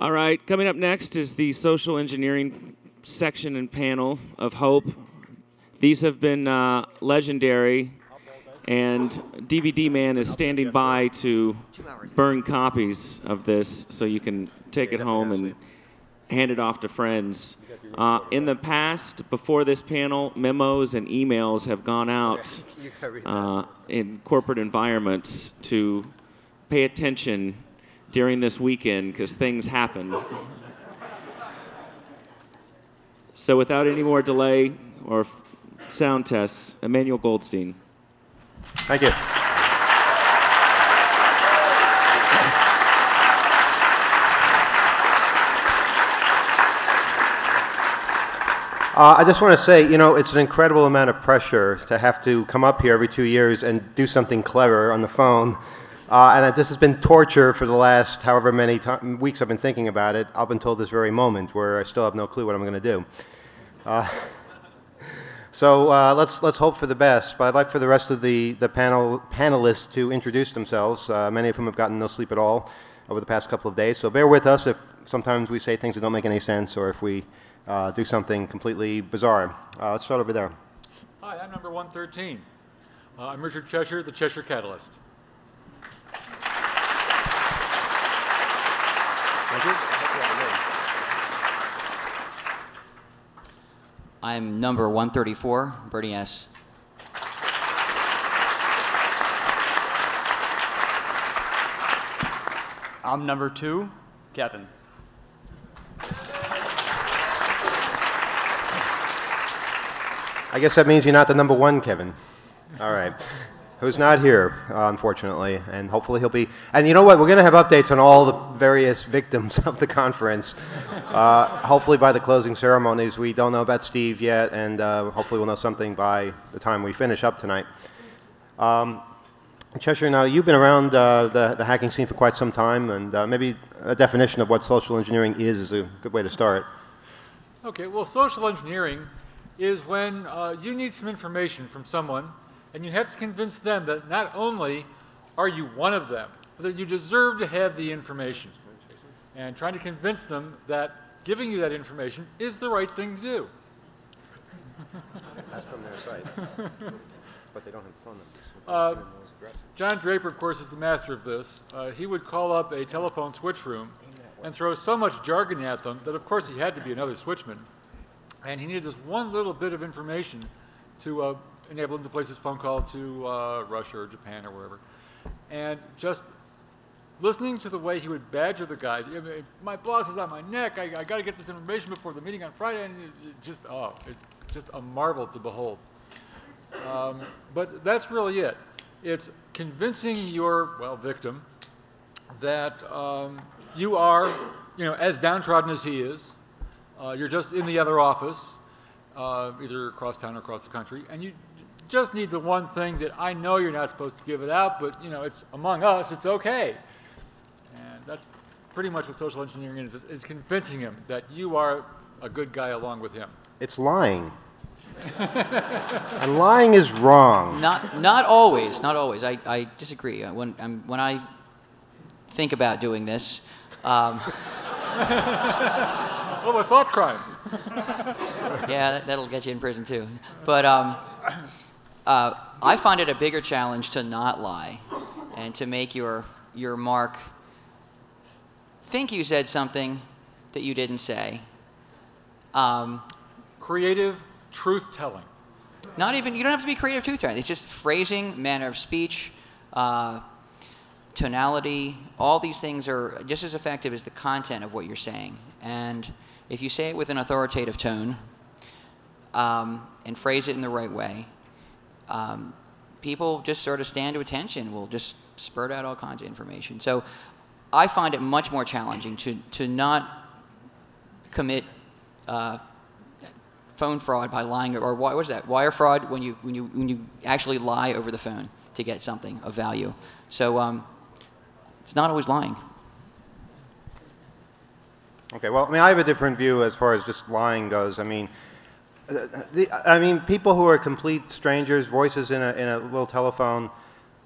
All right, coming up next is the social engineering section and panel of Hope. These have been legendary, and DVD Man is standing by to burn copies of this so you can take it home and hand it off to friends. In the past, before this panel, memos and emails have gone out in corporate environments to pay attention during this weekend because things happen. So without any more delay or sound tests, Emmanuel Goldstein. Thank you. I just want to say, you know, it's an incredible amount of pressure to have to come up here every 2 years and do something clever on the phone. And this has been torture for the last however many weeks I've been thinking about it, up until this very moment where I still have no clue what I'm going to do. So let's hope for the best. But I'd like for the rest of the panelists to introduce themselves, many of whom have gotten no sleep at all over the past couple of days. So bear with us if sometimes we say things that don't make any sense or if we do something completely bizarre. Let's start over there. Hi, I'm number 113. I'm Richard Cheshire, the Cheshire Catalyst. Thank you. I'm number 134, Bernie S. I'm number 2, Kevin. I guess that means you're not the number 1, Kevin. All right. Who's not here, unfortunately, and hopefully he'll be. And you know what? We're going to have updates on all the various victims of the conference. Hopefully by the closing ceremonies. We don't know about Steve yet, and hopefully we'll know something by the time we finish up tonight. Cheshire, now you've been around the hacking scene for quite some time, and maybe a definition of what social engineering is a good way to start. Okay, well, social engineering is when you need some information from someone, and you have to convince them that not only are you one of them, but that you deserve to have the information. And trying to convince them that giving you that information is the right thing to do. That's from their site. But they don't have phone numbers. John Draper, of course, is the master of this. He would call up a telephone switch room and throw so much jargon at them that, of course, he had to be another switchman. And he needed just one little bit of information to enable him to place his phone call to Russia or Japan or wherever. And just listening to the way he would badger the guy, I mean, my boss is on my neck, I got to get this information before the meeting on Friday, and it's just a marvel to behold. But that's really it. It's convincing your, well, victim that you are, you know, as downtrodden as he is. You're just in the other office, either across town or across the country, and you just need the one thing that I know you're not supposed to give it out, but you know, it's among us, it's okay. And that's pretty much what social engineering is convincing him that you are a good guy along with him. It's lying. And lying is wrong. Not always. Not always. I disagree. When I think about doing this. Oh, a thought crime. Yeah, that'll get you in prison too. But I find it a bigger challenge to not lie and to make your mark think you said something that you didn't say. Creative truth-telling. Not even, you don't have to be creative truth-telling. It's just phrasing, manner of speech, tonality. All these things are just as effective as the content of what you're saying. And if you say it with an authoritative tone and phrase it in the right way, people just sort of stand to attention, will just spurt out all kinds of information. So I find it much more challenging to not commit phone fraud by lying, or what was that? Wire fraud when you actually lie over the phone to get something of value. So it's not always lying. Okay, well, I mean, I have a different view as far as just lying goes. I mean, people who are complete strangers, voices in a little telephone,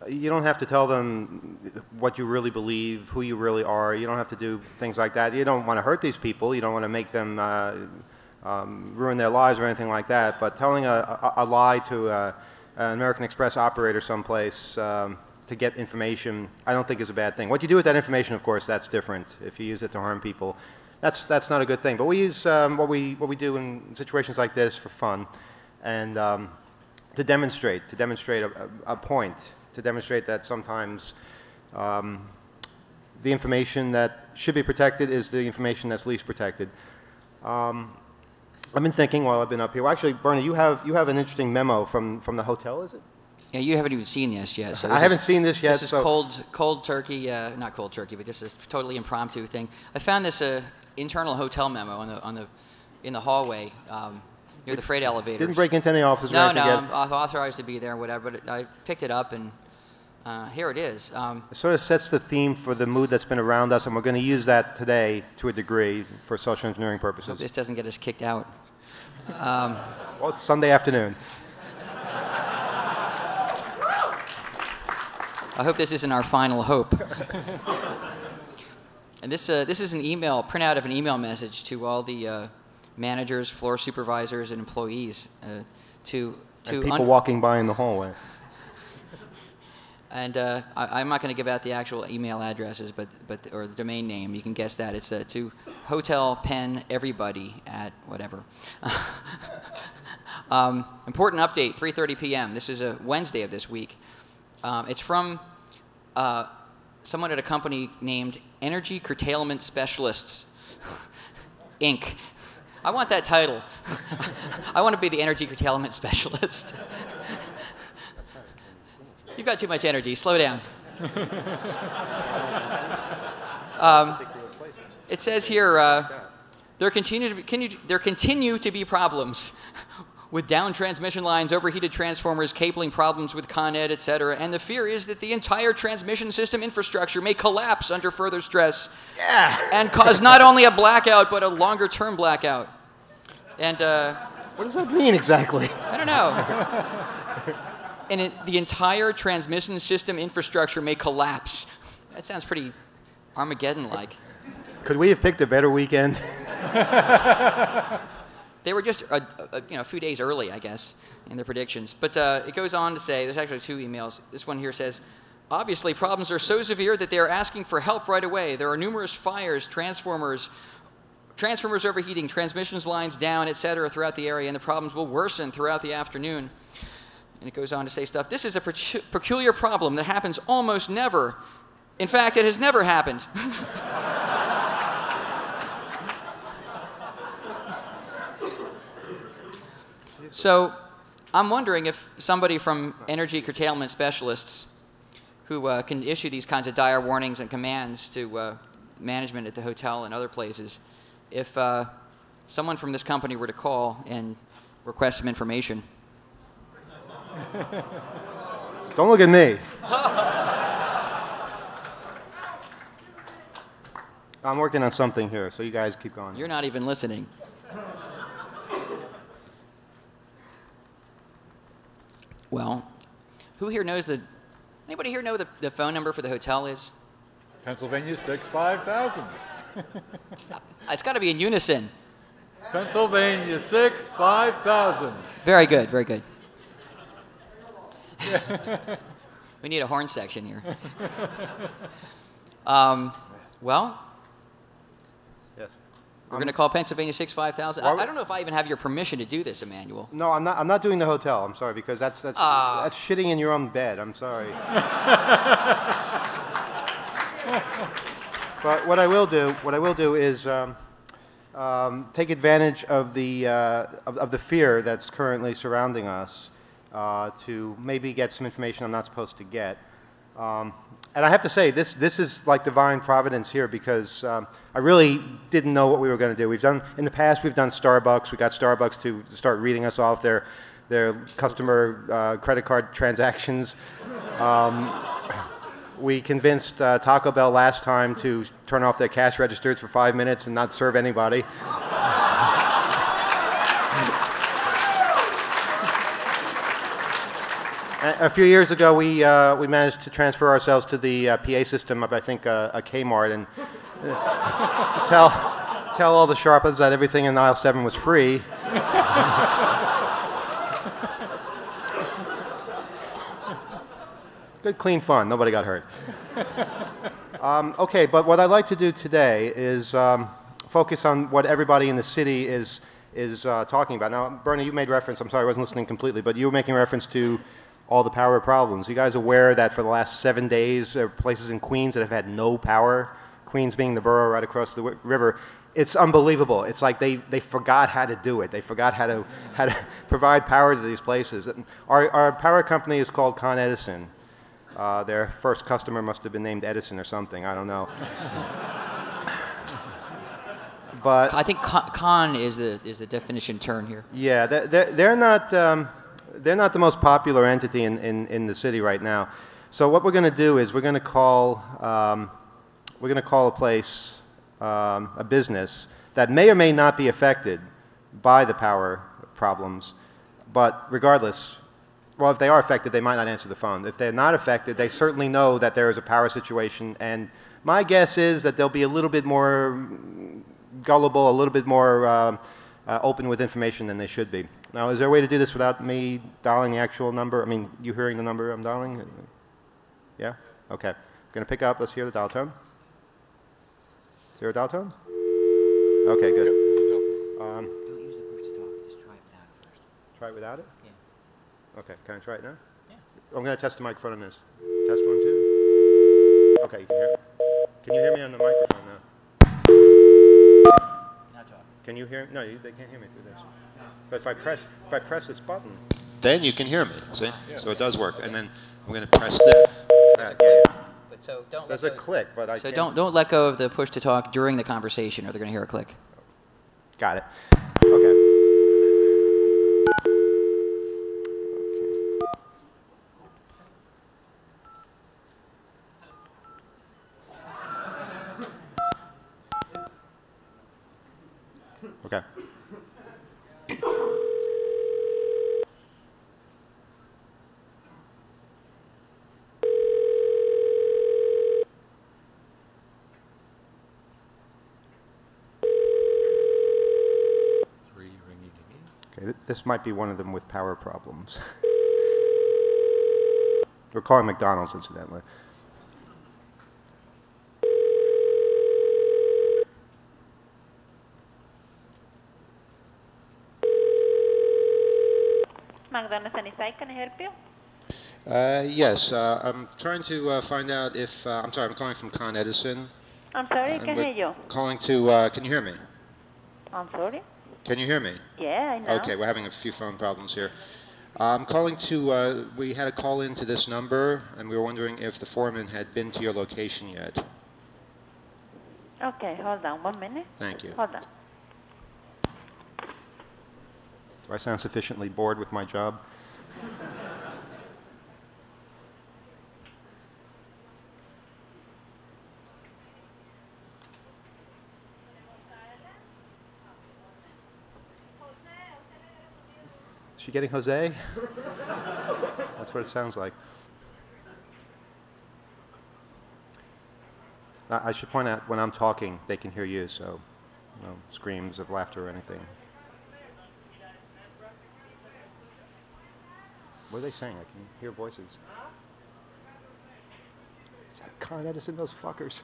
you don't have to tell them what you really believe, who you really are. You don't have to do things like that. You don't want to hurt these people. You don't want to make them ruin their lives or anything like that. But telling a lie to an American Express operator someplace to get information, I don't think is a bad thing. What you do with that information, of course, that's different. If you use it to harm people, that's not a good thing. But we use what we do in situations like this for fun, and to demonstrate a point, to demonstrate that sometimes the information that should be protected is the information that's least protected. I've been thinking while I've been up here. Well, actually, Bernie, you have an interesting memo from the hotel, is it? Yeah, you haven't even seen this yet. So I haven't seen this yet. This is cold turkey, not cold turkey, but just this totally impromptu thing. I found this internal hotel memo in the hallway near the freight elevators. Didn't break into any office. No, I'm authorized to be there, whatever. But I picked it up, and here it is. It sort of sets the theme for the mood that's been around us, and we're going to use that today to a degree for social engineering purposes. Hope this doesn't get us kicked out. Well, it's Sunday afternoon. I hope this isn't our final hope. And this is an email, printout of an email message to all the managers, floor supervisors, and employees and people walking by in the hallway. And I'm not going to give out the actual email addresses, or the domain name. You can guess that. It's to Hotel Penn Everybody at whatever. Important update, 3:30 p.m. This is a Wednesday of this week. It's from someone at a company named Energy Curtailment Specialists, Inc. I want that title. I want to be the Energy Curtailment Specialist. You've got too much energy. Slow down. It says here, there continue to be problems with down transmission lines, overheated transformers, cabling problems with Con Ed, etc. And the fear is that the entire transmission system infrastructure may collapse under further stress and cause not only a blackout, but a longer-term blackout. And what does that mean exactly? I don't know. And the entire transmission system infrastructure may collapse. That sounds pretty Armageddon-like. Could we have picked a better weekend? They were just a few days early, I guess, in their predictions. But it goes on to say, there's actually 2 emails. This one here says, obviously problems are so severe that they are asking for help right away. There are numerous fires, transformers overheating, transmissions lines down, etc. throughout the area, and the problems will worsen throughout the afternoon. And it goes on to say stuff. This is a peculiar problem that happens almost never. In fact, it has never happened. So I'm wondering if somebody from Energy Curtailment Specialists who can issue these kinds of dire warnings and commands to management at the hotel and other places, if someone from this company were to call and request some information. Don't look at me. I'm working on something here, so you guys keep going. You're not even listening. Well, who here knows anybody here know the phone number for the hotel is? Pennsylvania 65000. It's got to be in unison. Pennsylvania 65000. Very good, very good. We need a horn section here. Well, yes. We're going to call Pennsylvania 65000. I don't know if I even have your permission to do this, Emmanuel. No, I'm not doing the hotel. I'm sorry, because that's shitting in your own bed. I'm sorry. But what I will do is take advantage of the fear that's currently surrounding us to maybe get some information I'm not supposed to get. And I have to say, this is like divine providence here, because I really didn't know what we were going to do. In the past, we've done Starbucks. We got Starbucks to start reading us off their customer credit card transactions. We convinced Taco Bell last time to turn off their cash registers for 5 minutes and not serve anybody. A few years ago, we managed to transfer ourselves to the PA system of, I think, a Kmart and tell all the sharpers that everything in aisle 7 was free. Good, clean fun. Nobody got hurt. Okay, but what I'd like to do today is focus on what everybody in the city is talking about. Now, Bernie, you made reference, I'm sorry, I wasn't listening completely, but you were making reference to all the power problems. You guys aware that for the last 7 days, there are places in Queens that have had no power? Queens being the borough right across the river. It's unbelievable. It's like they forgot how to do it. They forgot how to provide power to these places. Our power company is called Con Edison. Their first customer must have been named Edison or something. I don't know. But I think con is the definition term here. yeah, they're not the most popular entity in the city right now. So what we're going to do is we're going to call a place, a business that may or may not be affected by the power problems, but regardless, well, if they are affected, they might not answer the phone. If they're not affected, they certainly know that there is a power situation, and my guess is that they'll be a little bit more gullible, a little bit more open with information than they should be. Now, is there a way to do this without me dialing the actual number? I mean, you hearing the number I'm dialing? Yeah? Okay. I'm going to pick up. Let's hear the dial tone. Is there a dial tone? Okay, good. Don't use the push to talk. Just try it without it first. Try it without it? Yeah. Okay, can I try it now? Yeah. I'm going to test the microphone on this. Test 1, 2. Okay, you can hear it. Can you hear me on the microphone now? Not talk. Can you hear? No, they can't hear me through this. But if I press this button, then you can hear me. See? Yeah. So it does work. And then I'm going to press this. Yeah. But so don't. There's a click, but I So can't. don't let go of the push to talk during the conversation, or they're going to hear a click. Got it. Okay. Okay. Okay, this might be one of them with power problems. We're calling McDonald's, incidentally. McDonald's Sunnyside, can I help you? Yes, I'm trying to find out if, I'm sorry, I'm calling from Con Edison. I'm sorry, I can't hear you. Calling to, can you hear me? I'm sorry? Can you hear me? Yeah, I know. Okay, we're having a few phone problems here. I'm calling to, we had a call into this number, and we were wondering if the foreman had been to your location yet. Okay, hold on 1 minute. Thank you. Hold on. Do I sound sufficiently bored with my job? Is she getting Jose? That's what it sounds like. I should point out, when I'm talking, they can hear you, so no screams of laughter or anything. What are they saying? I can hear voices. Is that Con Edison, those fuckers?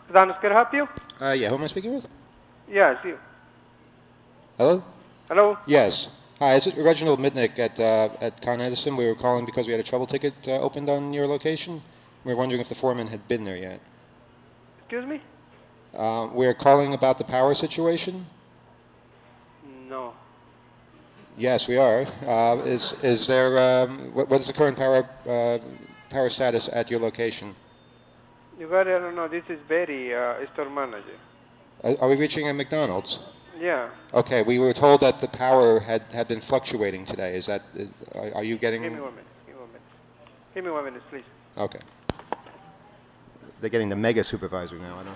McDonald's, can I help you? Yeah, who am I speaking with? Yes, you. Hello? Hello? Yes. Hi, is it Reginald Mitnick at Con Edison? We were calling because we had a trouble ticket opened on your location. We were wondering if the foreman had been there yet. Excuse me? We're calling about the power situation. No. Yes, we are. Is there what is the current power status at your location? You got it, I don't know. This is Betty, store manager. Are we reaching a McDonald's? Yeah. Okay, we were told that the power had been fluctuating today. Is that? Are you getting? Give me 1 minute. Give me 1 minute. Give me 1 minute, please. Okay. they're getting the mega supervisor now. I don't.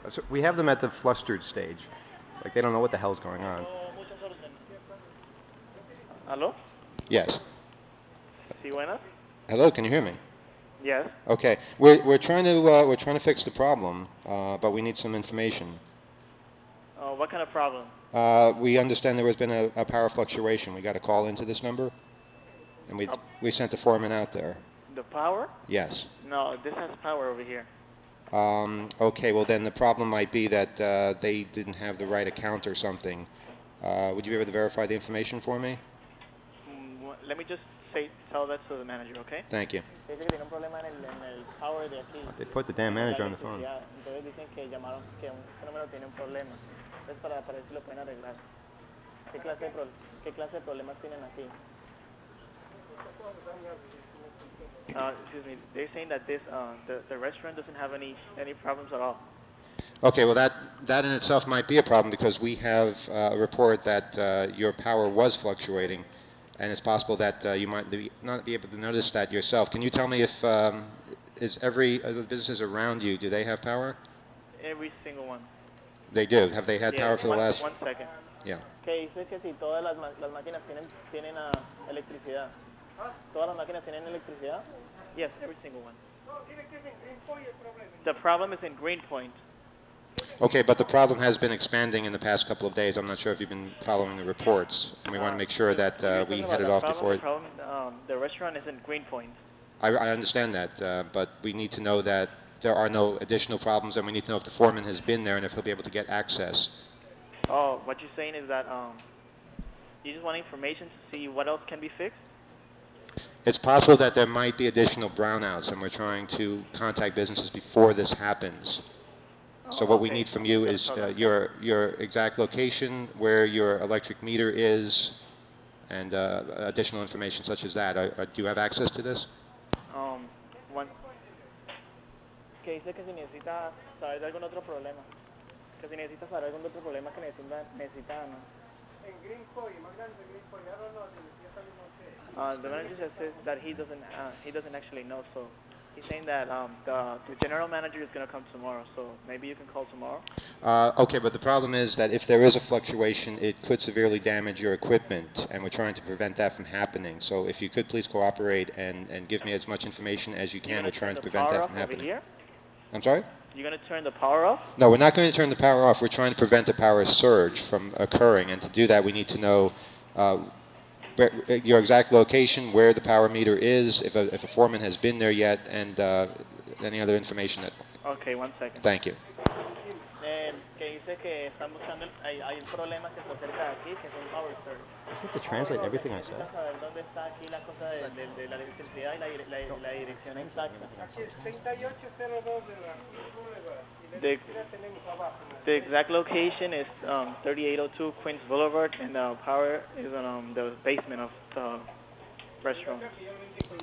So we have them at the flustered stage, like they don't know what the hell's going on. Hello? Yes. Sí, buenas? Hello, can you hear me? Yes. Okay, we're trying to fix the problem, but we need some information. What kind of problem? We understand there has been a power fluctuation. We got a call into this number, and we sent the foreman out there. The power? Yes. No, this has power over here. Okay, well then the problem might be that they didn't have the right account or something. Would you be able to verify the information for me? Let me just tell that to the manager, okay? Thank you. Dice que tiene un problema en el power de aquí. They put the damn manager on the phone. Entonces dicen que llamaron que un número tiene un problema. Entonces para ver si lo pueden arreglar. ¿Qué clase de problemas tienen aquí? Excuse me. They're saying that this the restaurant doesn't have any problems at all. Okay, well that in itself might be a problem because we have a report that your power was fluctuating, and it's possible that you might not be able to notice that yourself. Can you tell me if is every the businesses around you, do they have power? Every single one. They do. Have they had power for the last? 1 second. Yeah. Que dice que si todas las máquinas tienen electricidad. ¿Todas las máquinas tienen electricidad? Yes, every single one. The problem is in Greenpoint. Okay, but the problem has been expanding in the past couple of days. I'm not sure if you've been following the reports, and we want to make sure that we head it off before. The restaurant is in Greenpoint. I understand that, but we need to know that there are no additional problems, and we need to know if the foreman has been there and if he'll be able to get access. Oh, what you're saying is that you just want information to see what else can be fixed? It's possible that there might be additional brownouts, and we're trying to contact businesses before this happens. So what we need from you is your exact location, where your electric meter is, and additional information such as that. Do you have access to this? Que dice que si necesita saber de algún otro problema. Que si necesita saber algún otro problema que necesita, ¿no? En Greenpoint, más grande Greenpoint, I don't know. The manager says that he doesn't actually know, so he's saying that the general manager is going to come tomorrow, so maybe you can call tomorrow. Okay, but the problem is that if there is a fluctuation, it could severely damage your equipment, and we're trying to prevent that from happening. So if you could please cooperate and give me as much information as you can, we're trying to prevent that from happening. Here? I'm sorry? You're going to turn the power off? No, we're not going to turn the power off. We're trying to prevent a power surge from occurring, and to do that we need to know your exact location, where the power meter is, if a foreman has been there yet, and any other information that... Okay, 1 second. Thank you. Que dice que están buscando, hay un problema que está cerca de aquí, que es un power surge. Does he have to translate everything I said? Saber dónde está aquí la cosa de la electricidad y la dirección exacta. The exact location is 3802 Queens Boulevard, and the power is on the basement of the restaurant.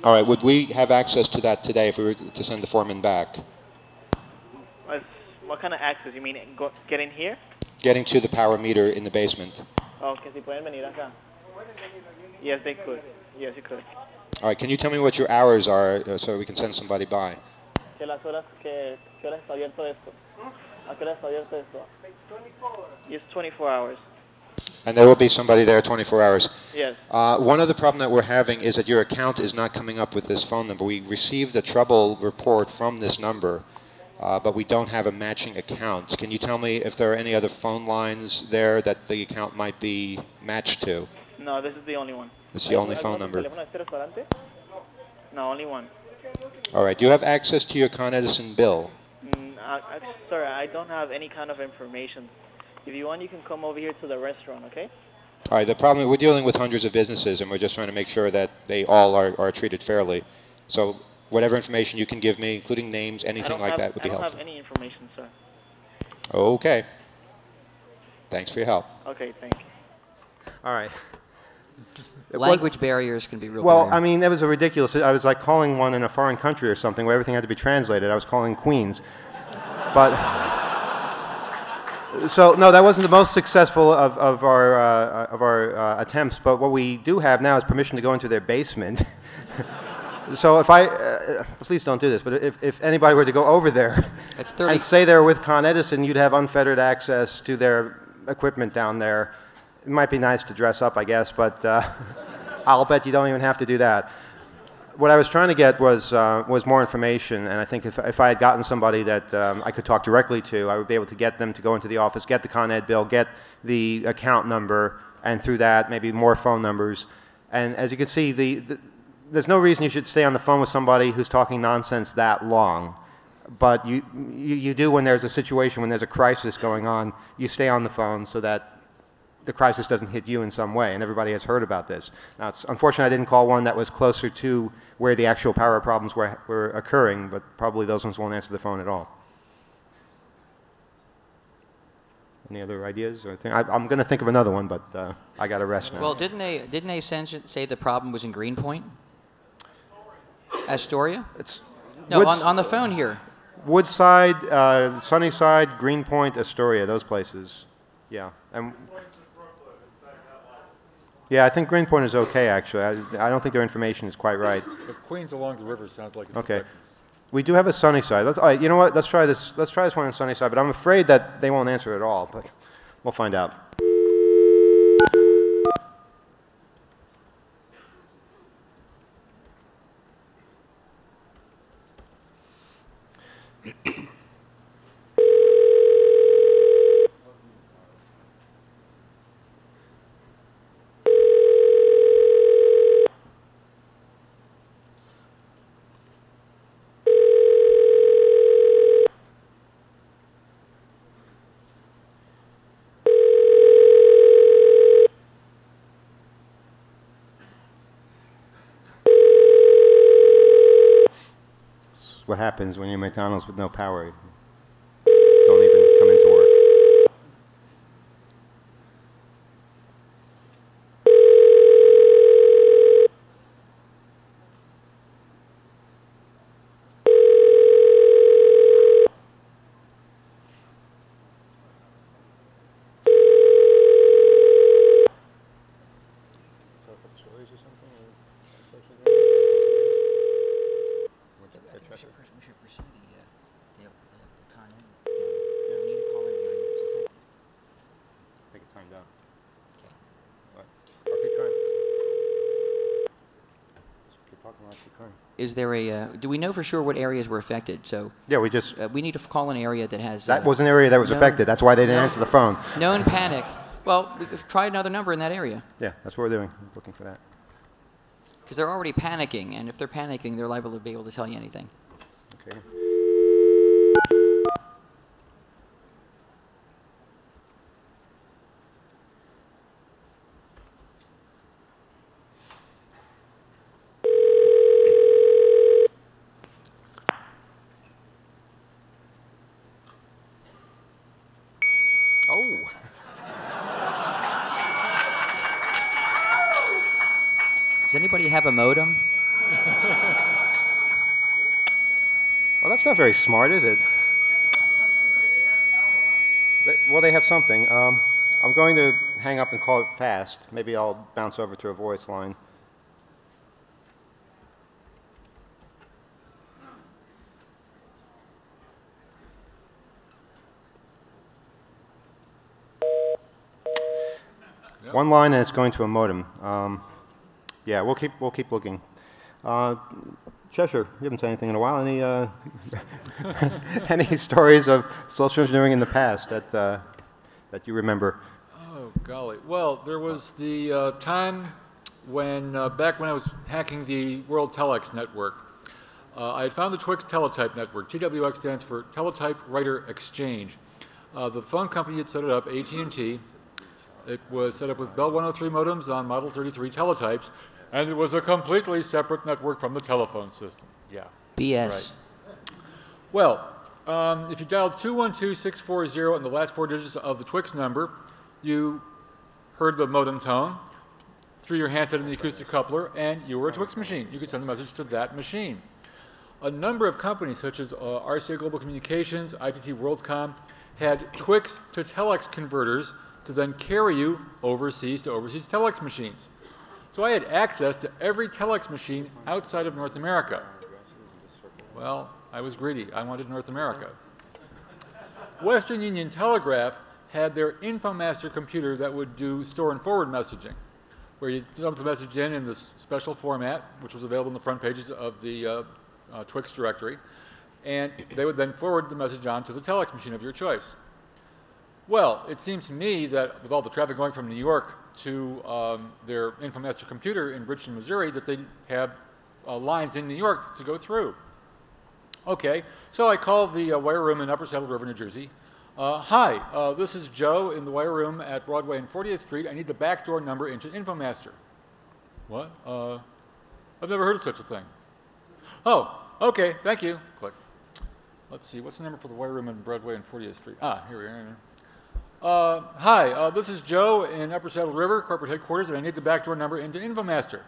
All right, would we have access to that today if we were to send the foreman back? What kind of access? You mean get in here? Getting to the power meter in the basement. Oh, que si pueden venir acá. Yes, they could. Yes, you could. All right, can you tell me what your hours are so we can send somebody by? ¿Qué horas está abierto esto? ¿A qué hora está abierto esto? 24 hours. Yes, 24 hours. And there will be somebody there 24 hours. Yes. One other problem that we're having is that your account is not coming up with this phone number. We received a trouble report from this number, but we don't have a matching account. Can you tell me if there are any other phone lines there that the account might be matched to? No, this is the only one. It's the only phone number. No, only one. All right. Do you have access to your Con Edison bill? Sorry, I don't have any kind of information. If you want, you can come over here to the restaurant, okay? All right. The problem, we're dealing with hundreds of businesses, and we're just trying to make sure that they all are treated fairly. So whatever information you can give me, including names, anything like that would be helpful. I don't have any information, sir. Okay. Thanks for your help. Okay, thank you. All right. Language barriers can be real. Well, I mean, that was a ridiculous. I was like calling one in a foreign country or something where everything had to be translated. I was calling Queens. But, so, no, that wasn't the most successful of our attempts. But what we do have now is permission to go into their basement. So if I, please don't do this, but if anybody were to go over there That's 30. and say they're with Con Edison, you'd have unfettered access to their equipment down there. It might be nice to dress up, I guess, but I'll bet you don't even have to do that. What I was trying to get was more information, and I think if I had gotten somebody that I could talk directly to, I would be able to get them to go into the office, get the Con Ed bill, get the account number, and through that, maybe more phone numbers. And as you can see, there's no reason you should stay on the phone with somebody who's talking nonsense that long. But you do when there's a situation, when there's a crisis going on, you stay on the phone so that the crisis doesn't hit you in some way, and everybody has heard about this. Now, it's unfortunate I didn't call one that was closer to where the actual power problems were occurring, but probably those ones won't answer the phone at all. Any other ideas? Or I'm going to think of another one, but I got to rest now. Well, didn't they say the problem was in Greenpoint? Astoria? It's No, on the phone here. Woodside, Sunnyside, Greenpoint, Astoria, those places. Yeah. Yeah, I think Greenpoint is okay, actually. I don't think their information is quite right. But Queens along the river sounds like it's Okay. affected. We do have a Sunnyside. All right, you know what? Let's try this. Let's try this one in Sunnyside, but I'm afraid that they won't answer at all, but we'll find out. What happens when you're McDonald's with no power? Don't even come into work. We should pursue the Con Ed. We need to call an area that's affected. I think it timed out. Okay. What? I'll keep trying. Let's keep talking while I keep trying. Is there a? Do we know for sure what areas were affected? So Yeah, we just. we need to call an area that has. That was an area that was known- affected. That's why they didn't answer the phone. known panic. Well, we could try another number in that area Yeah, that's what we're doing. Looking for that. because they're already panicking, and if they're panicking, they're liable to be able to tell you anything. Okay. Oh. Does anybody have a modem? Well, that's not very smart, is it? Well, they have something. I'm going to hang up and call it fast. Maybe I'll bounce over to a voice line. Yep. One line, and it's going to a modem. Yeah, we'll keep looking. Cheshire, you haven't said anything in a while. Any any stories of social engineering in the past that you remember? Oh, golly. Well, there was the time when, back when I was hacking the World Telex network, I had found the Twix Teletype network. TWX stands for Teletype Writer Exchange. The phone company had set it up, AT&T. It was set up with Bell 103 modems on Model 33 teletypes, and it was a completely separate network from the telephone system. Yeah. BS. Right. Well, if you dialed 212-640 and the last four digits of the Twix number, you heard the modem tone through your handset in the acoustic coupler, and you were a Twix machine. You could send a message to that machine. A number of companies, such as RCA Global Communications, ITT WorldCom, had Twix to telex converters to then carry you overseas to overseas telex machines. So I had access to every telex machine outside of North America. Well, I was greedy. I wanted North America. Western Union Telegraph had their Infomaster computer that would do store and forward messaging, where you dump the message in this special format, which was available in the front pages of the Twix directory, and they would then forward the message on to the telex machine of your choice. Well, it seems to me that with all the traffic going from New York to their Infomaster computer in Bridgeton, Missouri, that they have lines in New York to go through. Okay, so I called the wire room in Upper Saddle River, New Jersey. Hi, this is Joe in the wire room at Broadway and 40th Street. I need the backdoor number into Infomaster. What? I've never heard of such a thing. Oh, okay, thank you. Click. Let's see, what's the number for the wire room in Broadway and 40th Street? Here we are. Hi, this is Joe in Upper Saddle River, corporate headquarters, and I need the backdoor number into Infomaster.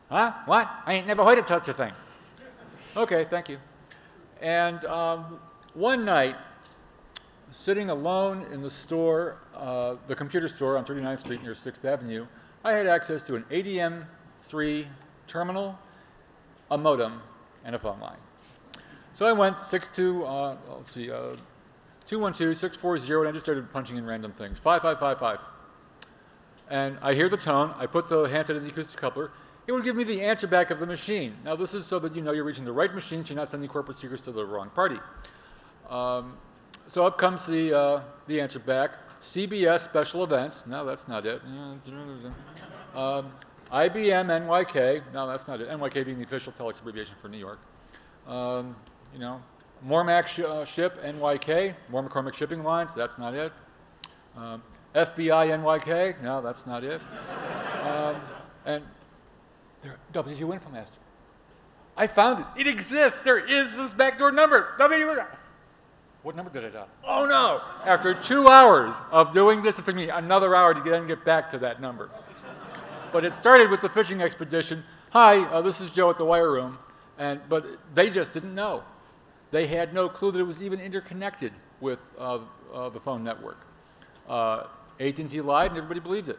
Huh? What? I ain't never heard of such a thing. Okay, thank you. And one night, sitting alone in the store, the computer store on 39th Street near 6th Avenue, I had access to an ADM3 terminal, a modem, and a phone line. So I went 212-640, and I just started punching in random things. 5555. And I hear the tone. I put the handset in the acoustic coupler. It would give me the answer back of the machine. Now, this is so that you know you're reaching the right machine, so you're not sending corporate secrets to the wrong party. So up comes the answer back. CBS Special Events. No, that's not it. IBM NYK. No, that's not it. NYK being the official telex abbreviation for New York. You know, Mormac Ship NYK. More McCormick Shipping Lines. That's not it. FBI NYK. No, that's not it. And WU Infomaster. I found it. It exists. There is this backdoor number. What number did I dial? Oh no! After 2 hours of doing this, it took me another hour to get back to that number. But it started with the fishing expedition. Hi, this is Joe at the wire room. But they just didn't know. They had no clue that it was even interconnected with the phone network. AT&T lied and everybody believed it.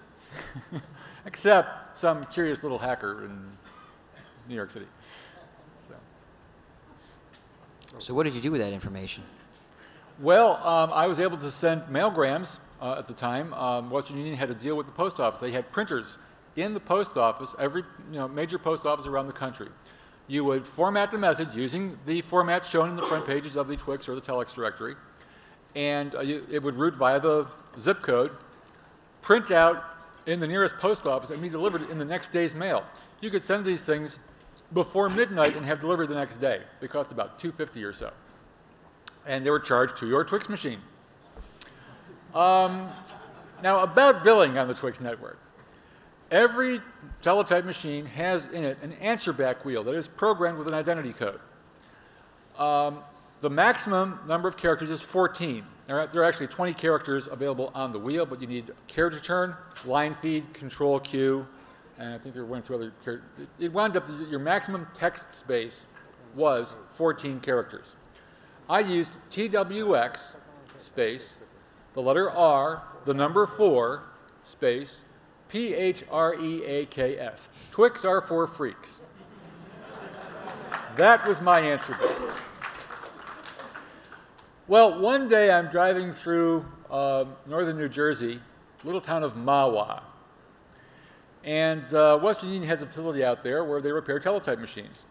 Except some curious little hacker in New York City. So what did you do with that information? Well, I was able to send mailgrams at the time. Western Union had a deal with the post office. They had printers in the post office, every major post office around the country. You would format the message using the formats shown in the front pages of the Twix or the telex directory, and it would route via the zip code, print out in the nearest post office, and be delivered in the next day's mail. You could send these things before midnight and have delivered the next day. They cost about $2.50 or so. And they were charged to your Twix machine. Now, about billing on the Twix network. Every teletype machine has in it an answer back wheel that is programmed with an identity code. The maximum number of characters is 14. There are actually 20 characters available on the wheel, but you need carriage return, line feed, control queue, and I think there were 1 or 2 other characters. It wound up that your maximum text space was 14 characters. I used TWX space, the letter R, the number 4, space, PHREAKS. Twix are for freaks. That was my answer back. Well, one day I'm driving through northern New Jersey, little town of Mahwah. And Western Union has a facility out there where they repair teletype machines.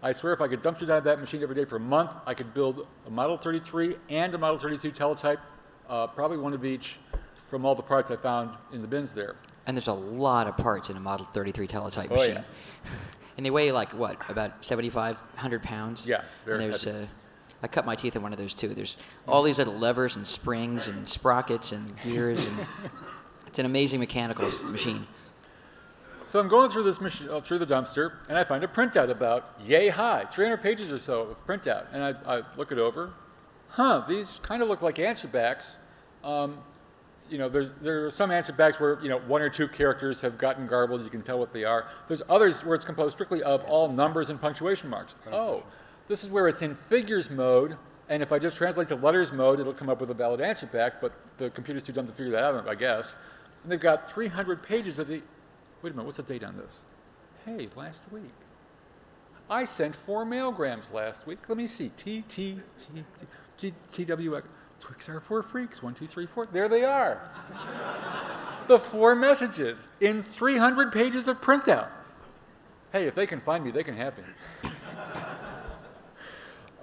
I swear if I could dumpster dive that machine every day for a month, I could build a Model 33 and a Model 32 teletype, probably one of each, from all the parts I found in the bins there. And there's a lot of parts in a Model 33 teletype machine. Yeah. And they weigh like, what, about 7,500 pounds? Yeah, and there's I cut my teeth in one of those too. There's all these little levers and springs and sprockets and gears, and it's an amazing mechanical machine. So I'm going through this through the dumpster, and I find a printout about yay high, 300 pages or so of printout. And I look it over. These kind of look like answer backs. There are some answer backs where 1 or 2 characters have gotten garbled. You can tell what they are. There's others where it's composed strictly of all numbers and punctuation marks. Oh, this is where it's in figures mode, and if I just translate to letters mode, it'll come up with a valid answer back. But the computer's too dumb to figure that out, I guess. And they've got 300 pages of the Wait a minute, what's the date on this? Hey, last week. I sent 4 mailgrams last week. Let me see. TWX. Twix are for freaks. 1, 2, 3, 4. There they are. The 4 messages in 300 pages of printout. Hey, if they can find me, they can have me.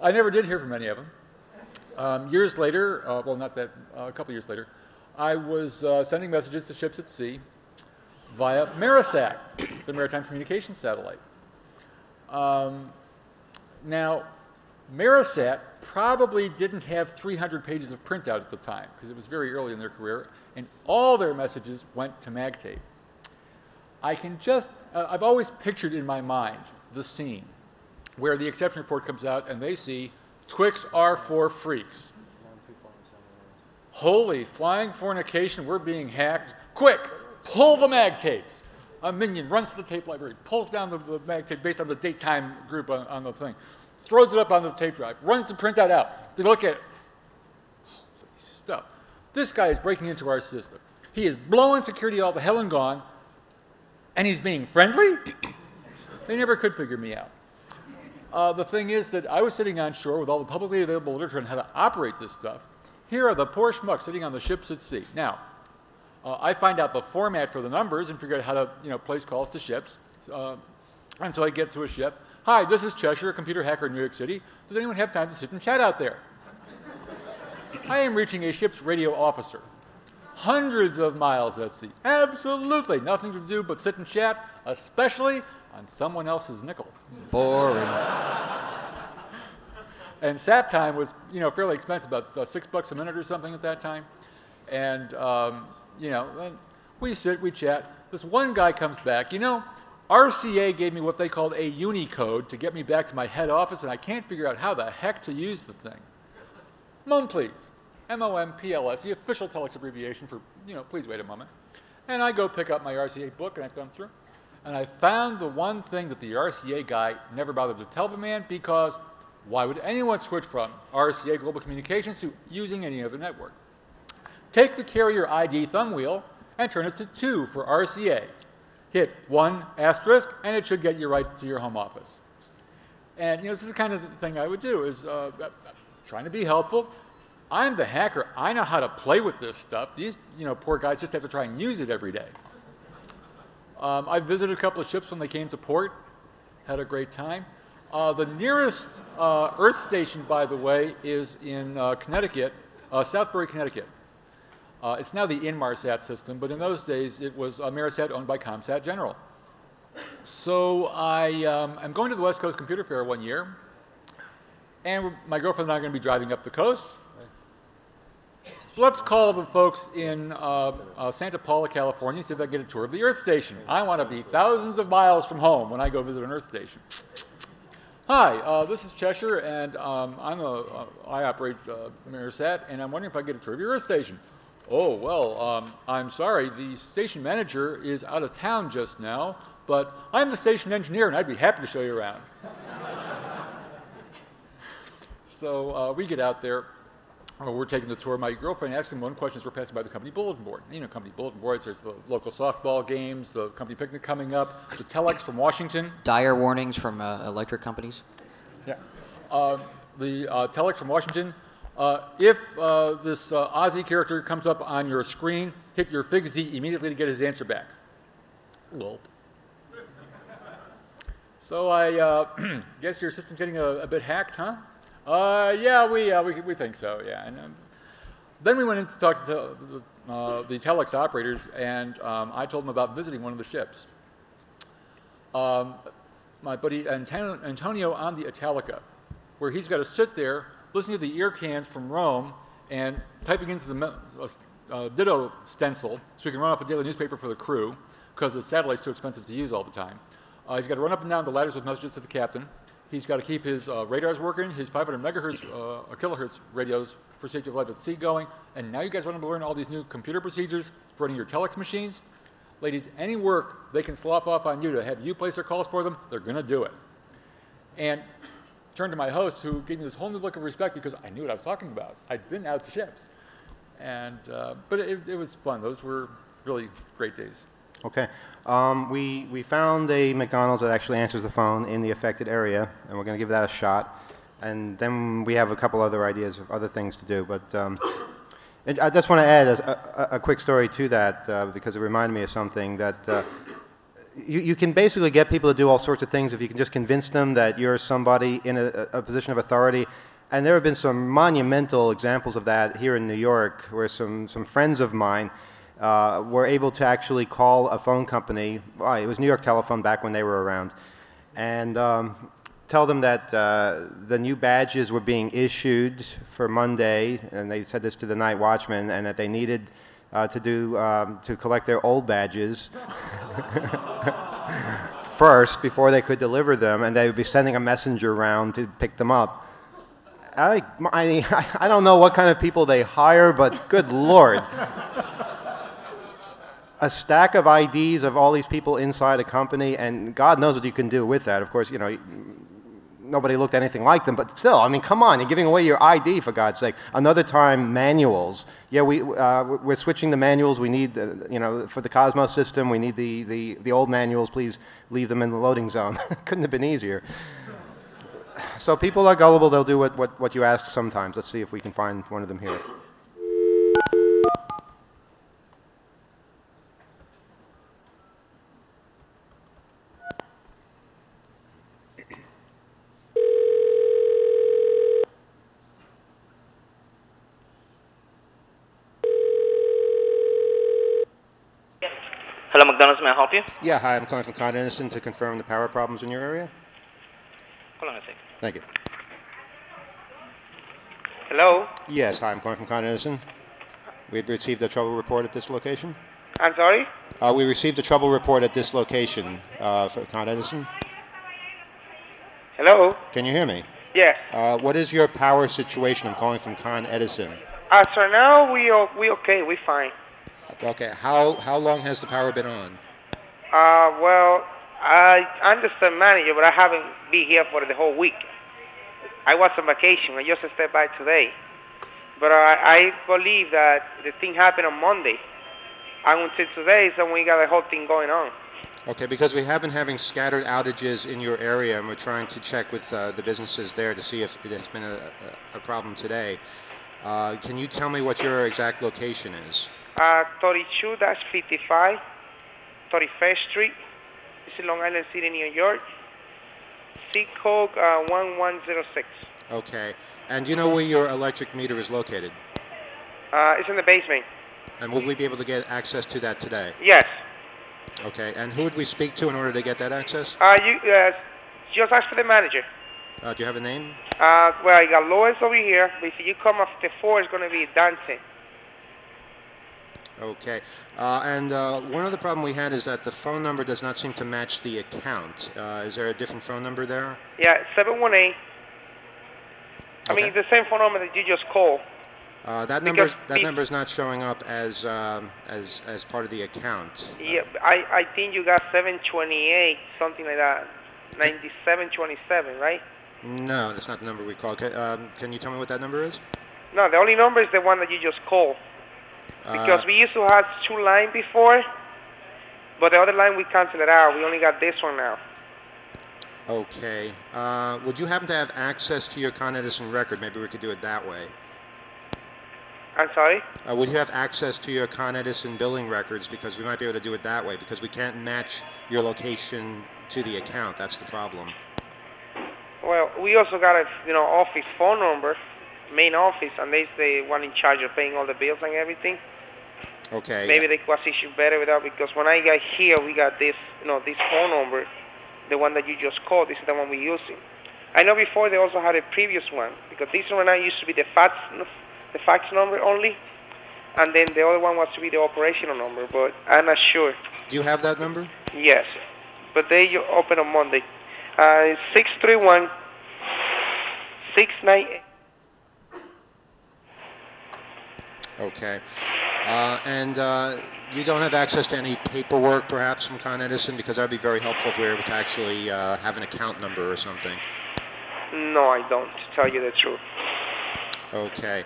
I never did hear from any of them. Years later, well, not that, a couple years later, I was sending messages to ships at sea via Marisat, the Maritime Communications Satellite. Now, Marisat probably didn't have 300 pages of printout at the time, because it was very early in their career, and all their messages went to MagTape. I can just, I've always pictured in my mind the scene where the exception report comes out and they see Twix are for freaks. Holy flying fornication, we're being hacked. Quick, pull the mag tapes. A minion runs to the tape library, pulls down the mag tape based on the date time group on the thing, throws it up on the tape drive, runs the printout out. They look at it. Holy stuff. This guy is breaking into our system. He is blowing security all the hell and gone, and he's being friendly? They never could figure me out. The thing is that I was sitting on shore with all the publicly available literature on how to operate this stuff. Here are the poor schmucks sitting on the ships at sea. Now, I find out the format for the numbers and figure out how to place calls to ships. And so I get to a ship. Hi, this is Cheshire, a computer hacker in New York City. Does anyone have time to sit and chat out there? I am reaching a ship's radio officer. Hundreds of miles at sea. Absolutely nothing to do but sit and chat, especially on someone else's nickel. Boring. And sat time was, fairly expensive, about $6 a minute or something at that time. And, then we sit, we chat. This one guy comes back. RCA gave me what they called a Unicode to get me back to my head office, and I can't figure out how the heck to use the thing. Mom, please. MOMPLS, the official telex abbreviation for, please wait a moment. And I go pick up my RCA book, and I thumb through. And I found the one thing that the RCA guy never bothered to tell the man, because why would anyone switch from RCA Global Communications to using any other network? Take the carrier ID thumb wheel and turn it to 2 for RCA. Hit 1 asterisk, and it should get you right to your home office. And this is the kind of thing I would do, is trying to be helpful. I'm the hacker. I know how to play with this stuff. These poor guys just have to try and use it every day. I visited a couple of ships when they came to port. Had a great time. The nearest Earth station, by the way, is in Connecticut, Southbury, Connecticut. It's now the Inmarsat system, but in those days it was Marisat owned by ComSat General. So I am going to the West Coast Computer Fair one year, and my girlfriend and I are going to be driving up the coast. Let's call the folks in Santa Paula, California, see if I can get a tour of the Earth Station. I want to be thousands of miles from home when I go visit an Earth Station. Hi, this is Cheshire, and I operate Marisat, and I'm wondering if I can get a tour of your Earth Station. Oh, well, I'm sorry, the station manager is out of town just now, but I'm the station engineer, and I'd be happy to show you around. So we get out there. We're taking the tour. My girlfriend asks him one question as we're passing by the company bulletin board. Company bulletin boards, there's the local softball games, the company picnic coming up, the telex from Washington. Dire warnings from electric companies. Yeah. The telex from Washington. If this Aussie character comes up on your screen, hit your Fix D immediately to get his answer back. Gulp. So I guess your system's getting a bit hacked, huh? Yeah, we think so, yeah. And then we went in to talk to the telex operators, and I told them about visiting one of the ships. My buddy Antonio on the Italica, where he's got to sit there listening to the ear cans from Rome and typing into the ditto stencil so he can run off a daily newspaper for the crew, because the satellite's too expensive to use all the time. He's got to run up and down the ladders with messages to the captain. He's got to keep his radars working, his 500 megahertz, kilohertz radios for safety of life at sea going. And now you guys want to learn all these new computer procedures for running your telex machines? Ladies, any work they can slough off on you to have you place their calls for them, they're going to do it. And turned to my host, who gave me this whole new look of respect because I knew what I was talking about. I'd been out to ships. And, but it was fun. Those were really great days. Okay. We found a McDonald's that actually answers the phone in the affected area, and we're going to give that a shot. And then we have a couple other ideas of other things to do. But I just want to add a quick story to that because it reminded me of something that you can basically get people to do all sorts of things if you can just convince them that you're somebody in a position of authority. And there have been some monumental examples of that here in New York where some friends of mine were able to actually call a phone company. Well, it was New York Telephone back when they were around. And tell them that the new badges were being issued for Monday, and they said this to the night watchman, and that they needed to collect their old badges first before they could deliver them, and they would be sending a messenger around to pick them up. I don't know what kind of people they hire, but good Lord. A stack of IDs of all these people inside a company, and God knows what you can do with that. Of course, you know, nobody looked anything like them, but still, I mean, come on, you're giving away your ID, for God's sake. Another time, manuals. Yeah, we're switching the manuals. We need, you know, for the Cosmos system, we need the old manuals. Please leave them in the loading zone. Couldn't have been easier. So people are gullible. They'll do what you ask sometimes. Let's see if we can find one of them here. Hello, McDonald's. May I help you? Yeah, hi. I'm calling from Con Edison to confirm the power problems in your area. Hold on a second. Thank you. Hello? Yes, hi. I'm calling from Con Edison. We had received a trouble report at this location. I'm sorry? We received a trouble report at this location for Con Edison. Hello? Can you hear me? Yes. What is your power situation? I'm calling from Con Edison. So now we okay. We fine. Okay. How long has the power been on? Well, I'm just the manager, but I haven't been here for the whole week. I was on vacation. I just stepped by today. But I believe that the thing happened on Monday. And until today, so we got the whole thing going on. Okay, because we have been having scattered outages in your area, and we're trying to check with the businesses there to see if it has been a problem today. Can you tell me what your exact location is? 32-55, 31st Street. It's in Long Island City, New York. Zip code 1106. Okay. And do you know where your electric meter is located? It's in the basement. And will we be able to get access to that today? Yes. Okay. And who would we speak to in order to get that access? You just ask for the manager. Do you have a name? Well, I got Lois over here. But if you come after 4, it's going to be Dante. Okay. And one other problem we had is that the phone number does not seem to match the account. Is there a different phone number there? Yeah, 718. I mean, the same phone number that you just called. That number is not showing up as part of the account. Yeah, I think you got 728, something like that. 9727, right? No, that's not the number we called. Can you tell me what that number is? No, the only number is the one that you just called. Because we used to have 2 lines before, but the other line we canceled it out. We only got this one now. Okay. Would you happen to have access to your Con Edison record? Maybe we could do it that way. I'm sorry? Would you have access to your Con Edison billing records? Because we might be able to do it that way, because we can't match your location to the account. That's the problem. Well, we also got a office phone number, main office, and they're the one in charge of paying all the bills and everything. Okay. Maybe the acquisition better with that, because when I got here, we got this, this phone number, the one that you just called. This is the one we're using. I know before they also had a previous one, because this one now used to be the fax number only, and then the other one was to be the operational number, but I'm not sure. Do you have that number? Yes, but they open on Monday. 631-698. Okay. And you don't have access to any paperwork, perhaps, from Con Edison? Because that would be very helpful if we were able to actually have an account number or something. No, I don't, to tell you the truth. Okay.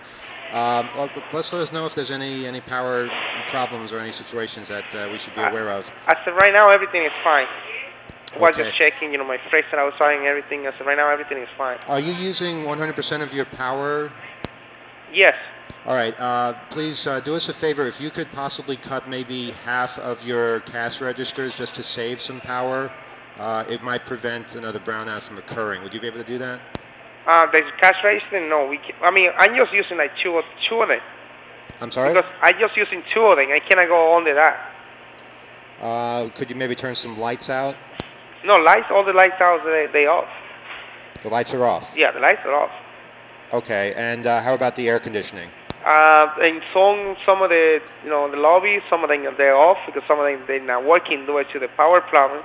Well, let's let us know if there's any power problems or any situations that we should be aware of. As of right now, everything is fine. While Okay. just checking, my freezer outside and everything. As of right now, everything is fine. Are you using 100% of your power? Yes. All right. Please do us a favor. If you could possibly cut maybe half of your cash registers just to save some power, it might prevent another brownout from occurring. Would you be able to do that? The cash register, no. I'm just using like two of them. I'm sorry? Because I'm just using two of them. I cannot go under that. Could you maybe turn some lights out? No, all the lights out, they off. The lights are off. Yeah, the lights are off. Okay. And how about the air conditioning? In some of the, the lobby, some of them they're off because some of them they're not working due to the power problem.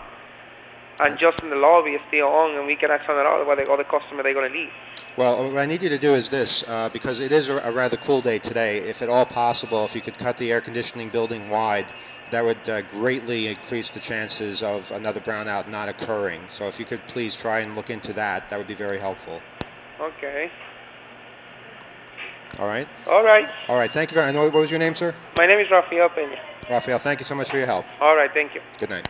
And just in the lobby it's still on, and we cannot turn it off while the other customer they're going to leave. Well, what I need you to do is this, because it is a rather cool day today. If at all possible, if you could cut the air conditioning building wide, that would greatly increase the chances of another brownout not occurring. So if you could please try and look into that, that would be very helpful. Okay. All right? All right. All right, thank you very much. What was your name, sir? My name is Rafael Peña. Rafael, thank you so much for your help. All right, thank you. Good night.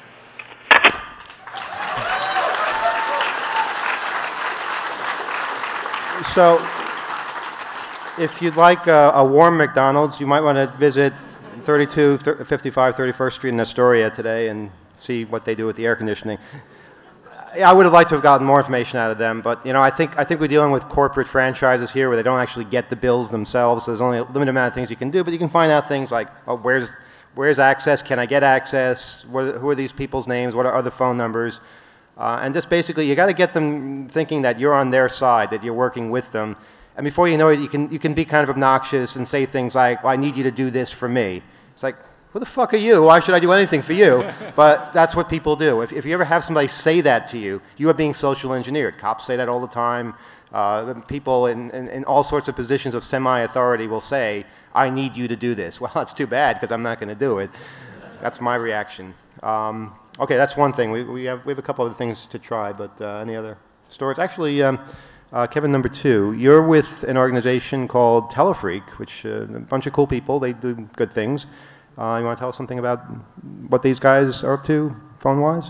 So, if you'd like a warm McDonald's, you might want to visit 3255 31st Street in Astoria today and see what they do with the air conditioning. I would have liked to have gotten more information out of them, but I think we're dealing with corporate franchises here where they don't actually get the bills themselves. So there's only a limited amount of things you can do, but you can find out things like, oh, where's access? Can I get access? Who are these people's names? What are other phone numbers? And just basically, you got to get them thinking that you're on their side, that you're working with them. And before you know it, you can be kind of obnoxious and say things like, well, I need you to do this for me. It's like, who the fuck are you? Why should I do anything for you? But that's what people do. If you ever have somebody say that to you, you are being social engineered. Cops say that all the time. People in all sorts of positions of semi-authority will say, I need you to do this. Well, that's too bad because I'm not going to do it. That's my reaction. Okay, that's one thing. We have a couple other things to try, but any other stories? Actually, Kevin, number 2, you're with an organization called Telefreak, which a bunch of cool people. They do good things. You want to tell us something about what these guys are up to, phone-wise?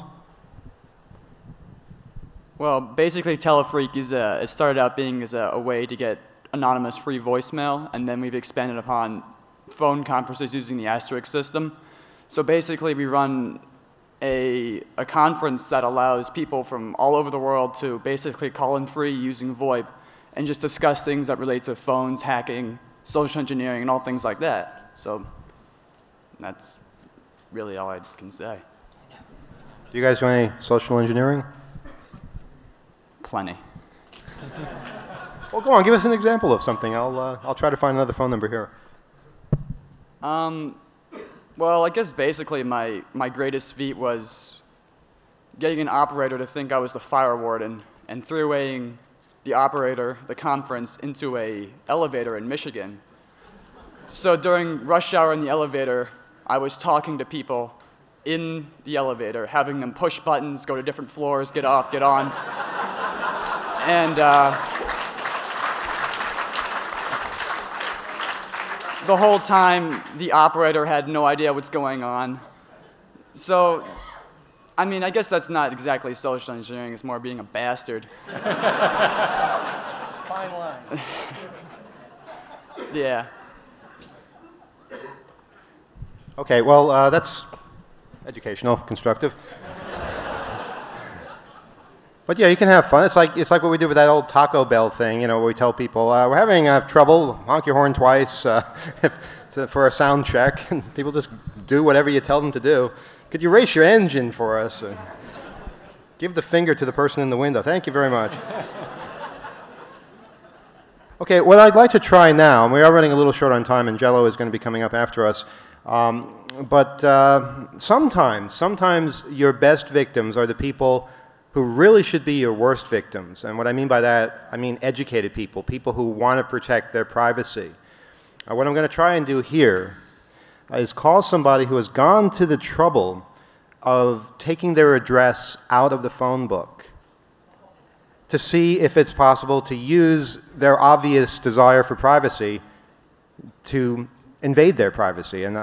Well, basically, Telefreak it started out being as a way to get anonymous free voicemail, and then we've expanded upon phone conferences using the Asterisk system. So basically, we run a conference that allows people from all over the world to basically call in free using VoIP and just discuss things that relate to phones, hacking, social engineering, and all things like that. So that's really all I can say. Do you guys do any social engineering? Plenty. Well, go on. Give us an example of something. I'll try to find another phone number here. Well, I guess basically my greatest feat was getting an operator to think I was the fire warden and three-waying the operator, the conference, into a elevator in Michigan. So during rush hour in the elevator, I was talking to people in the elevator, having them push buttons, go to different floors, get off, get on. And the whole time, the operator had no idea what's going on. So, I mean, I guess that's not exactly social engineering. It's more being a bastard. Fine line. Yeah. Okay, well, that's educational, constructive. But yeah, you can have fun. It's like what we did with that old Taco Bell thing, where we tell people, we're having trouble, honk your horn twice for a sound check, and people just do whatever you tell them to do. Could you race your engine for us? Give the finger to the person in the window. Thank you very much. Okay, what I'd like to try now, and we are running a little short on time, and Jello is going to be coming up after us, but sometimes your best victims are the people who really should be your worst victims. And what I mean by that, I mean educated people, people who want to protect their privacy. What I'm going to try and do here is call somebody who has gone to the trouble of taking their address out of the phone book to see if it's possible to use their obvious desire for privacy to invade their privacy. And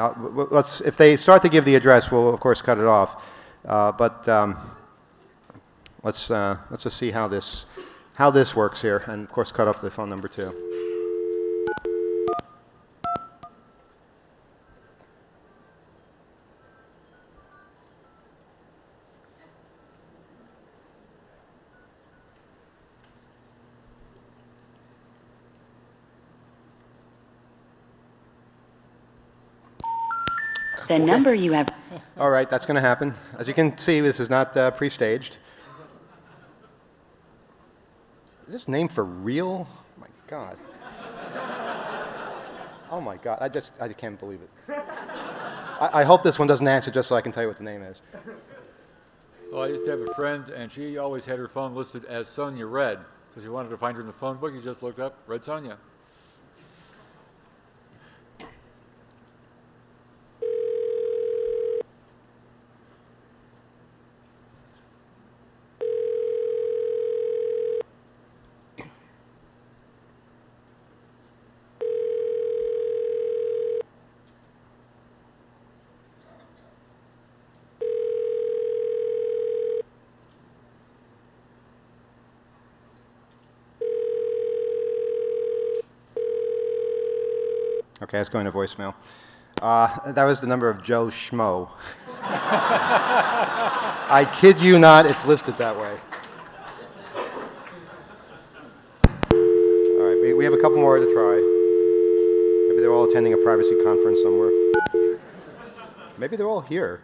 if they start to give the address, we'll of course cut it off. Let's just see how this works here, and of course cut off the phone number too. The number you have. All right, that's going to happen. As you can see, this is not pre-staged. Is this name for real? Oh my God. Oh my God, I can't believe it. I hope this one doesn't answer just so I can tell you what the name is. Well, I used to have a friend, and she always had her phone listed as Sonia Red. So if you wanted to find her in the phone book, you just looked up Red Sonia. Okay, it's going to voicemail. That was the number of Joe Schmo. I kid you not, it's listed that way. All right, we have a couple more to try. Maybe they're all attending a privacy conference somewhere. Maybe they're all here.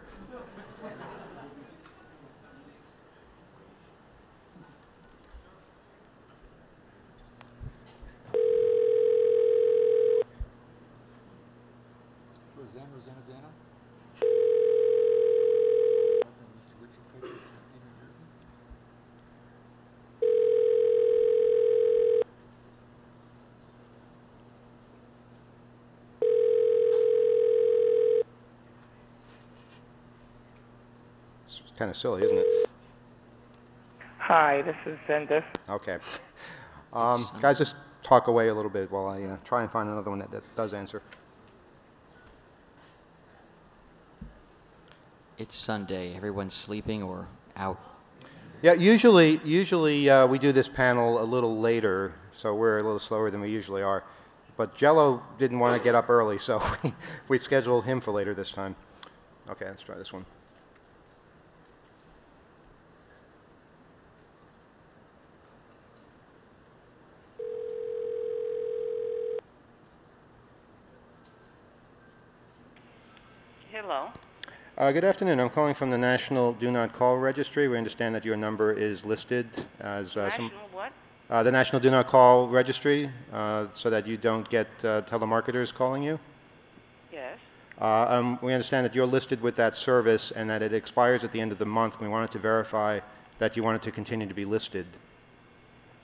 Kind of silly, isn't it? Hi, this is Zendesk. Okay. Guys, just talk away a little bit while I try and find another one that does answer. It's Sunday. Everyone's sleeping or out. Yeah, usually we do this panel a little later, so we're a little slower than we usually are. But Jello didn't want to get up early, so we scheduled him for later this time. Okay, let's try this one. Hello. Good afternoon. I'm calling from the National Do Not Call Registry. We understand that your number is listed as National what? the National Do Not Call Registry, so that you don't get telemarketers calling you. Yes. We understand that you're listed with that service and that it expires at the end of the month. We wanted to verify that you wanted to continue to be listed.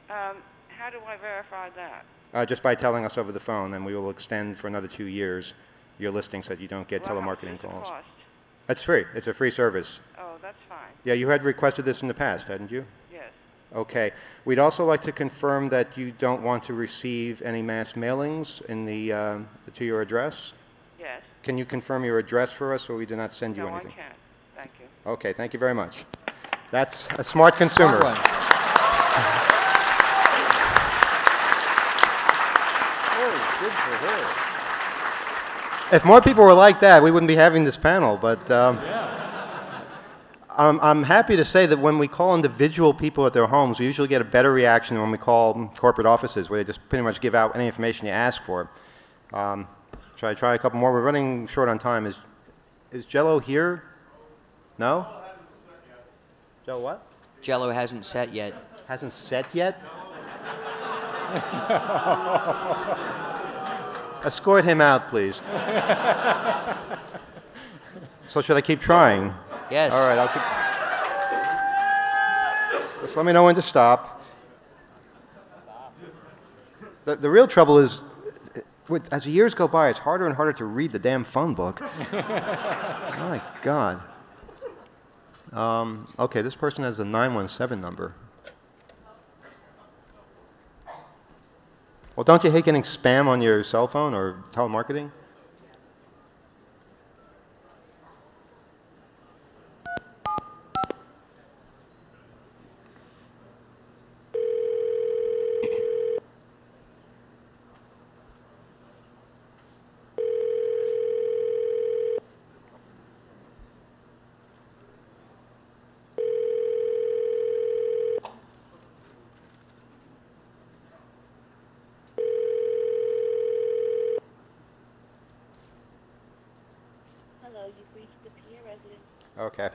How do I verify that? Just by telling us over the phone, and we will extend for another 2 years your listing so that you don't get telemarketing calls. Cost? It's free. It's a free service. Oh, that's fine. Yeah, you had requested this in the past, hadn't you? Yes. Okay. We'd also like to confirm that you don't want to receive any mass mailings in the, to your address. Yes. Can you confirm your address for us so we do not send you No, anything? I can't. Thank you. Okay, thank you very much. That's a smart consumer. Smart one. Oh, good for her. If more people were like that, we wouldn't be having this panel, but I'm happy to say that when we call individual people at their homes, we usually get a better reaction than when we call corporate offices, where they just pretty much give out any information you ask for. Should I try a couple more? We're running short on time. Is Jello here? No? Jello what? Jello hasn't set yet. Hasn't set yet? Escort him out, please. So should I keep trying? Yes. All right, I'll keep... Just let me know when to stop. The real trouble is, as the years go by, it's harder and harder to read the damn phone book. My God. Okay, this person has a 917 number. Well, don't you hate getting spam on your cell phone or telemarketing? Okay.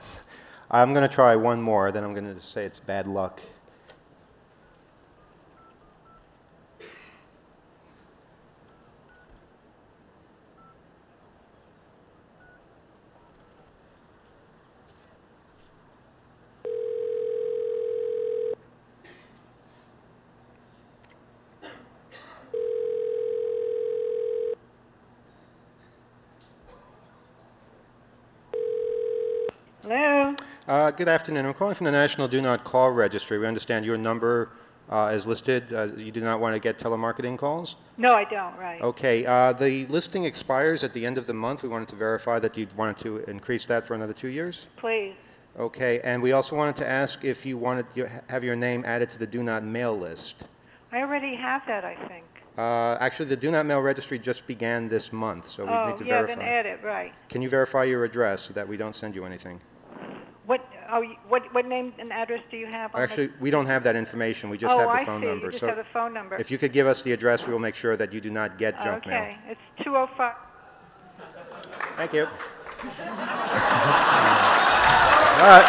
I'm going to try one more, then I'm going to say it's bad luck. Hello? Good afternoon. I'm calling from the National Do Not Call Registry. We understand your number is listed. You do not want to get telemarketing calls? No, I don't, right. Okay. The listing expires at the end of the month. We wanted to verify that you wanted to increase that for another 2 years? Please. Okay. And we also wanted to ask if you wanted to have your name added to the Do Not Mail list. I already have that, I think. Actually, the Do Not Mail registry just began this month, so we need to verify. Then add it, right. Can you verify your address so that we don't send you anything? What name and address do you have? Actually, we don't have that information. We just have the phone number. You just have the phone number. If you could give us the address, we will make sure that you do not get junk mail. Okay, it's 205. Thank you. All right.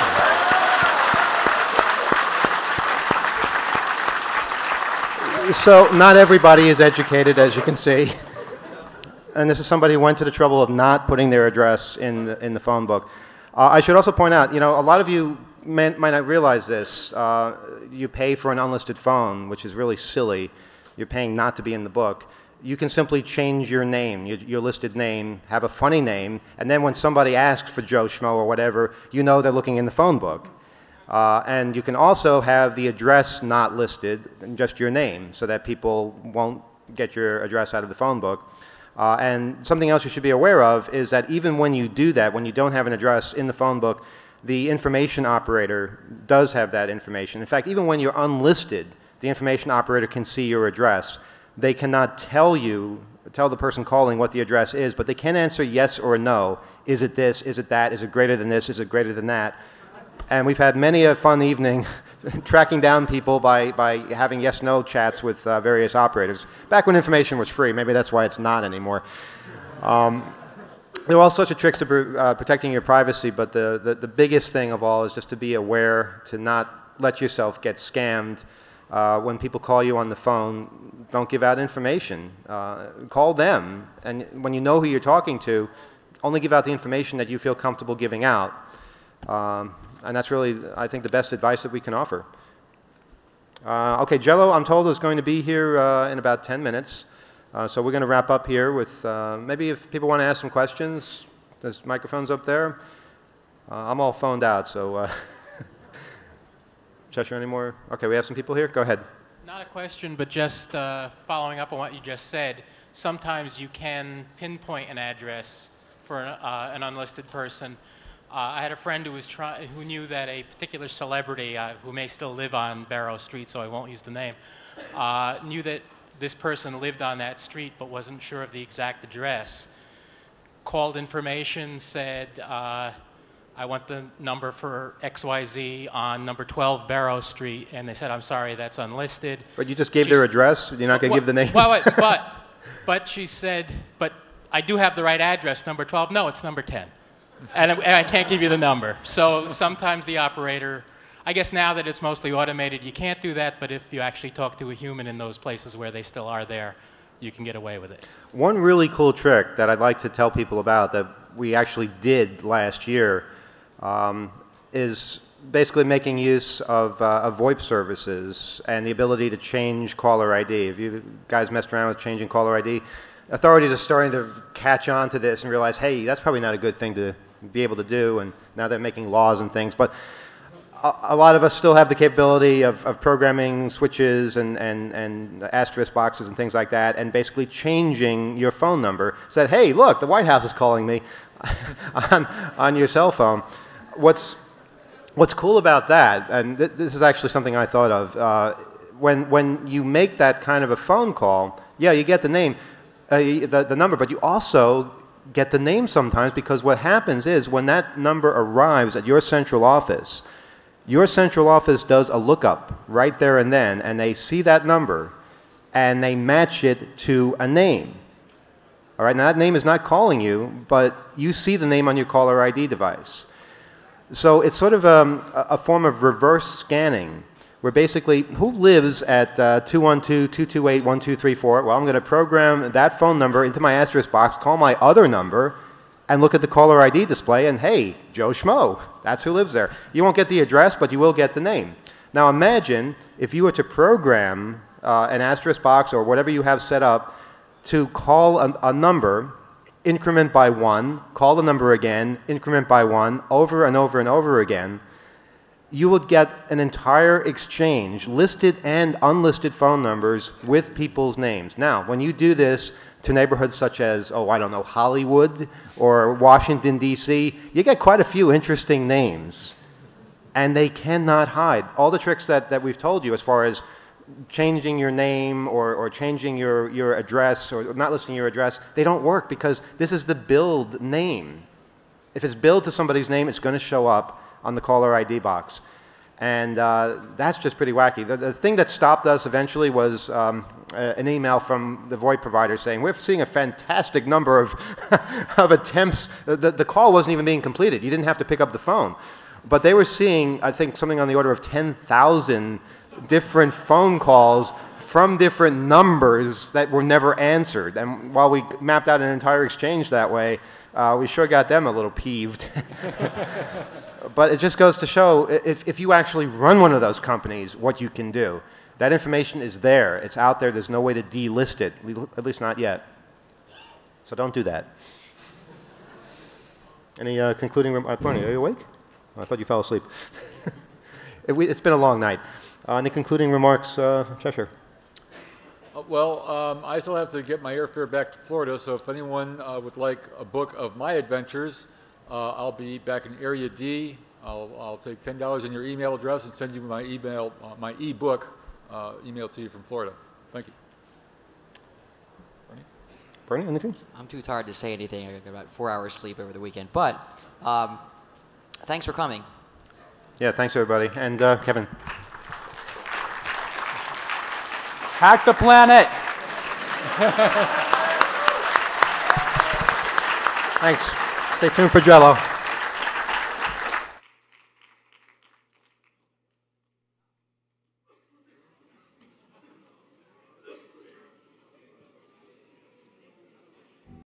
So not everybody is educated, as you can see. And this is somebody who went to the trouble of not putting their address in the phone book. I should also point out, a lot of you might not realize this. You pay for an unlisted phone, which is really silly. You're paying not to be in the book. You can simply change your name, your listed name, have a funny name, and then when somebody asks for Joe Schmo or whatever, you know they're looking in the phone book. And you can also have the address not listed, just your name, so that people won't get your address out of the phone book. And something else you should be aware of is that even when you do that, when you don't have an address in the phone book, the information operator does have that information. In fact, even when you're unlisted, the information operator can see your address. They cannot tell the person calling what the address is, but they can answer yes or no. Is it this? Is it that? Is it greater than this? Is it greater than that? And we've had many a fun evening tracking down people by having yes-no chats with various operators. Back when information was free, maybe that's why it's not anymore. There are all sorts of tricks to protecting your privacy, but the biggest thing of all is just to be aware to not let yourself get scammed. When people call you on the phone, don't give out information. Call them, and when you know who you're talking to, only give out the information that you feel comfortable giving out. And that's really, I think, the best advice that we can offer. Okay, Jello, I'm told, is going to be here in about 10 minutes. So we're going to wrap up here with maybe if people want to ask some questions, there's microphones up there. I'm all phoned out, so Cheshire, any more? Okay, we have some people here. Go ahead. Not a question, but just following up on what you just said. Sometimes you can pinpoint an address for an unlisted person. I had a friend who knew that a particular celebrity, who may still live on Barrow Street, so I won't use the name, knew that this person lived on that street but wasn't sure of the exact address. Called information, said, I want the number for XYZ on number 12 Barrow Street, and they said, I'm sorry, that's unlisted. But you just gave their address? You're not going to give the name? But she said, but I do have the right address, number 12. No, it's number 10. And I can't give you the number. So sometimes the operator, I guess now that it's mostly automated, you can't do that, but if you actually talk to a human in those places where they still are there, you can get away with it. One really cool trick that I'd like to tell people about that we actually did last year is basically making use of VoIP services and the ability to change caller ID. If you guys messed around with changing caller ID, authorities are starting to catch on to this and realize, hey, that's probably not a good thing to be able to do, and now they're making laws and things. But a lot of us still have the capability of programming switches and asterisk boxes and things like that, and basically changing your phone number. Said, hey, look, the White House is calling me on your cell phone. What's cool about that, and this is actually something I thought of, when you make that kind of a phone call, yeah, you get the name, the number, but you also get the name sometimes, because what happens is when that number arrives at your central office does a lookup right there and then, and they see that number and they match it to a name. All right, now that name is not calling you, but you see the name on your caller ID device. So it's sort of a form of reverse scanning, where basically, who lives at 212-228-1234? Well, I'm going to program that phone number into my asterisk box, call my other number, and look at the caller ID display, and hey, Joe Schmo, that's who lives there. You won't get the address, but you will get the name. Now imagine if you were to program an asterisk box or whatever you have set up to call a number, increment by 1, call the number again, increment by 1, over and over and over again. You will get an entire exchange, listed and unlisted phone numbers with people's names. Now, when you do this to neighborhoods such as, oh, I don't know, Hollywood or Washington, D.C., you get quite a few interesting names. And they cannot hide. All the tricks that we've told you as far as changing your name or changing your address or not listing your address, they don't work because this is the billed name. If it's billed to somebody's name, it's going to show up on the caller ID box. And that's just pretty wacky. The thing that stopped us eventually was an email from the VoIP provider saying, we're seeing a fantastic number of, of attempts. The call wasn't even being completed. You didn't have to pick up the phone. But they were seeing, I think, something on the order of 10,000 different phone calls from different numbers that were never answered. And while we mapped out an entire exchange that way, we sure got them a little peeved. But it just goes to show, if you actually run one of those companies, what you can do. That information is there. It's out there. There's no way to delist it, at least not yet. So don't do that. Any concluding remarks? Barney, are you awake? Oh, I thought you fell asleep. It's been a long night. Any concluding remarks, Cheshire? Well, I still have to get my airfare back to Florida, so if anyone would like a book of my adventures, I'll be back in Area D. I'll take $10 in your email address and send you my email, my e-book emailed to you from Florida. Thank you. Bernie, anything? I'm too tired to say anything. I got about 4 hours sleep over the weekend. But thanks for coming. Yeah, thanks everybody. And Kevin. Hack the planet. Thanks. Stay tuned for Jello.